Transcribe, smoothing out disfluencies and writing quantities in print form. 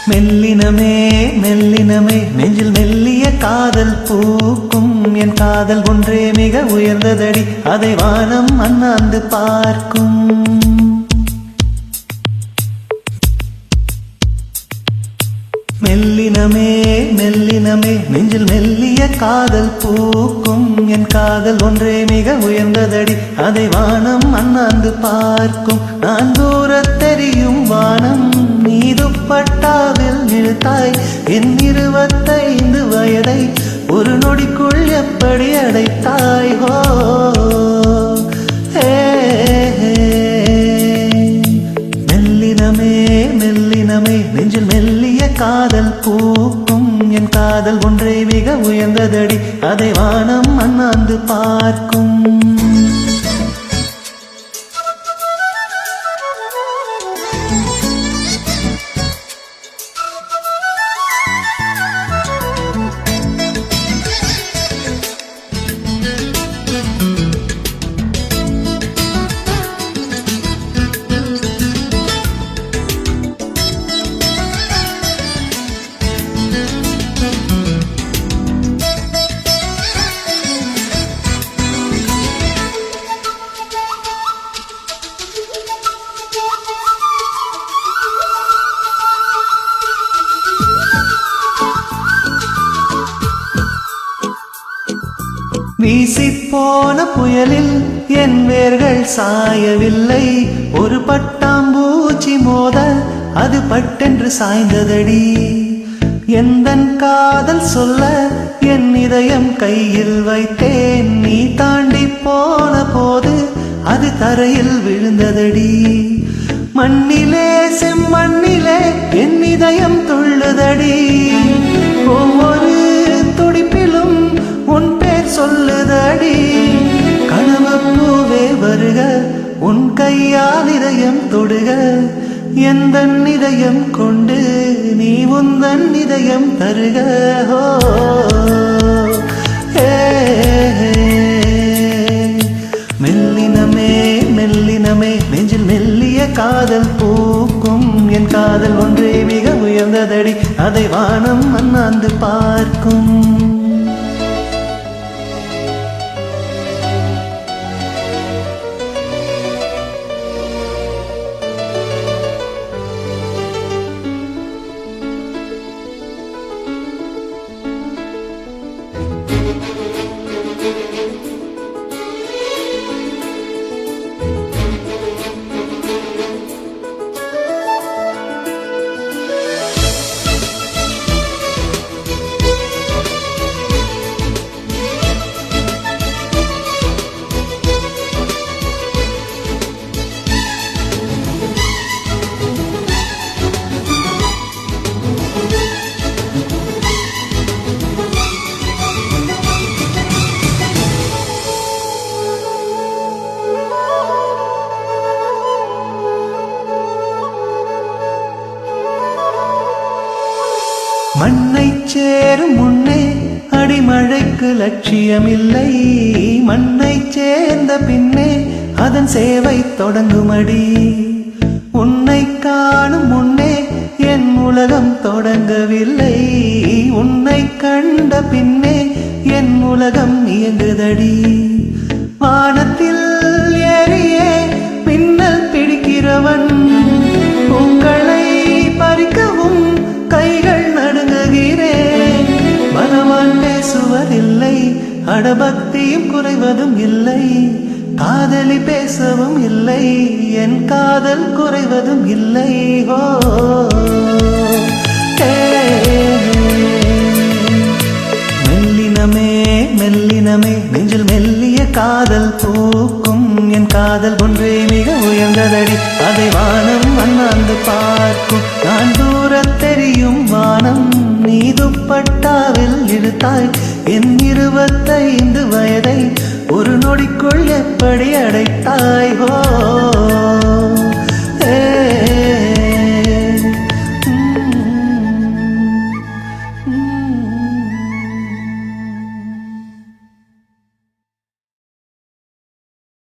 மெல்லினமே மெல்லினமே நெஞ்சில் மெல்லிய காதல் பூக்கும் என் காதல் ஒன்றே மிக உயர்ந்ததடி அதை வானம் அண்ணாந்து பார்க்கும். மெல்லினமே மெல்லினமே நெஞ்சில் மெல்லிய காதல் பூக்கும் என் காதல் ஒன்றே மிக உயர்ந்ததடி அதை வானம் அண்ணாந்து பார்க்கும். நான் தூரத் தெரியும் வானம் நீதுப்பட்டாவில் இழுத்தாய் என் 25 வயதை ஒரு நொடிக்குள் எப்படி அடைத்தாய் ஹோ. மெல்லினமே மெல்லினமே நெஞ்சில் மெல்லிய காதல் பூக்கும் என் காதல் ஒன்றே மிக உயர்ந்ததடி அதை வானம் அண்ணாந்து பார்க்கும். வீசிப்போன புயலில் என் வேர்கள் சாயவில்லை ஒரு பட்டாம்பூச்சி மோத அது பட்டென்று சாய்ந்ததடி. எந்தன் காதல் சொல்ல என் இதயம் கையில் வைத்தேன் நீ தாண்டி போன போது அது தரையில் விழுந்ததடி. மண்ணிலே செம்மண்ணிலே என் இதயம் துள்ளுதடி ஒவ்வொரு துடிப்பிலும் உன் பேர் சொல்லுதடி. கனவு பூவே வருக உன் கையால் இதயம் தொடுக எந்தன் இதயம் கொண்டு நீ உந்தன் இதயம் தருக ஹோ. மெல்லினமே மெல்லினமே நெஞ்சில் மெல்லிய காதல் பூக்கும் என் காதல் ஒன்றே மிக உயர்ந்ததடி அதை வானம் அண்ணாந்து பார்க்கும். மண்ணை சேரும் முன்னே அடிமழைக்கு லட்சியமில்லை மண்ணை சேர்ந்த பின்னே அதன் சேவை தொடங்குமடி. உன்னை காணும் முன்னே என் உலகம் தொடங்கவில்லை உன்னை கண்ட பின்னே என் உலகம் இயங்குதடி. வானத்தில் ஏறியே மின்னல் பிடிக்கிறவன் உங்களை பறிக்கவும் கைகள் நடுங்குகிறேன். மனவான் பேசுவதில்லை அடபக்தியும் குறைவதும் இல்லை காதலி பேசவும் இல்லை என் காதல் குறைவதும் இல்லை ஹோ. மெல்லினமே மெல்லினமே நெஞ்சில் மெல்லிய காதல் பூக்கும் என் காதல் ஒன்றே மிக உயர்ந்ததடி அதை வானம் அண்ணாந்து பார்க்கும். நான் தூரத் தெரியும் வானம் நீ துப்பட்டாவில் இழுத்தாய் என் 25 வயதை ஒரு நொடிக்குள் எப்படி அடைத்தாய் ஹோ.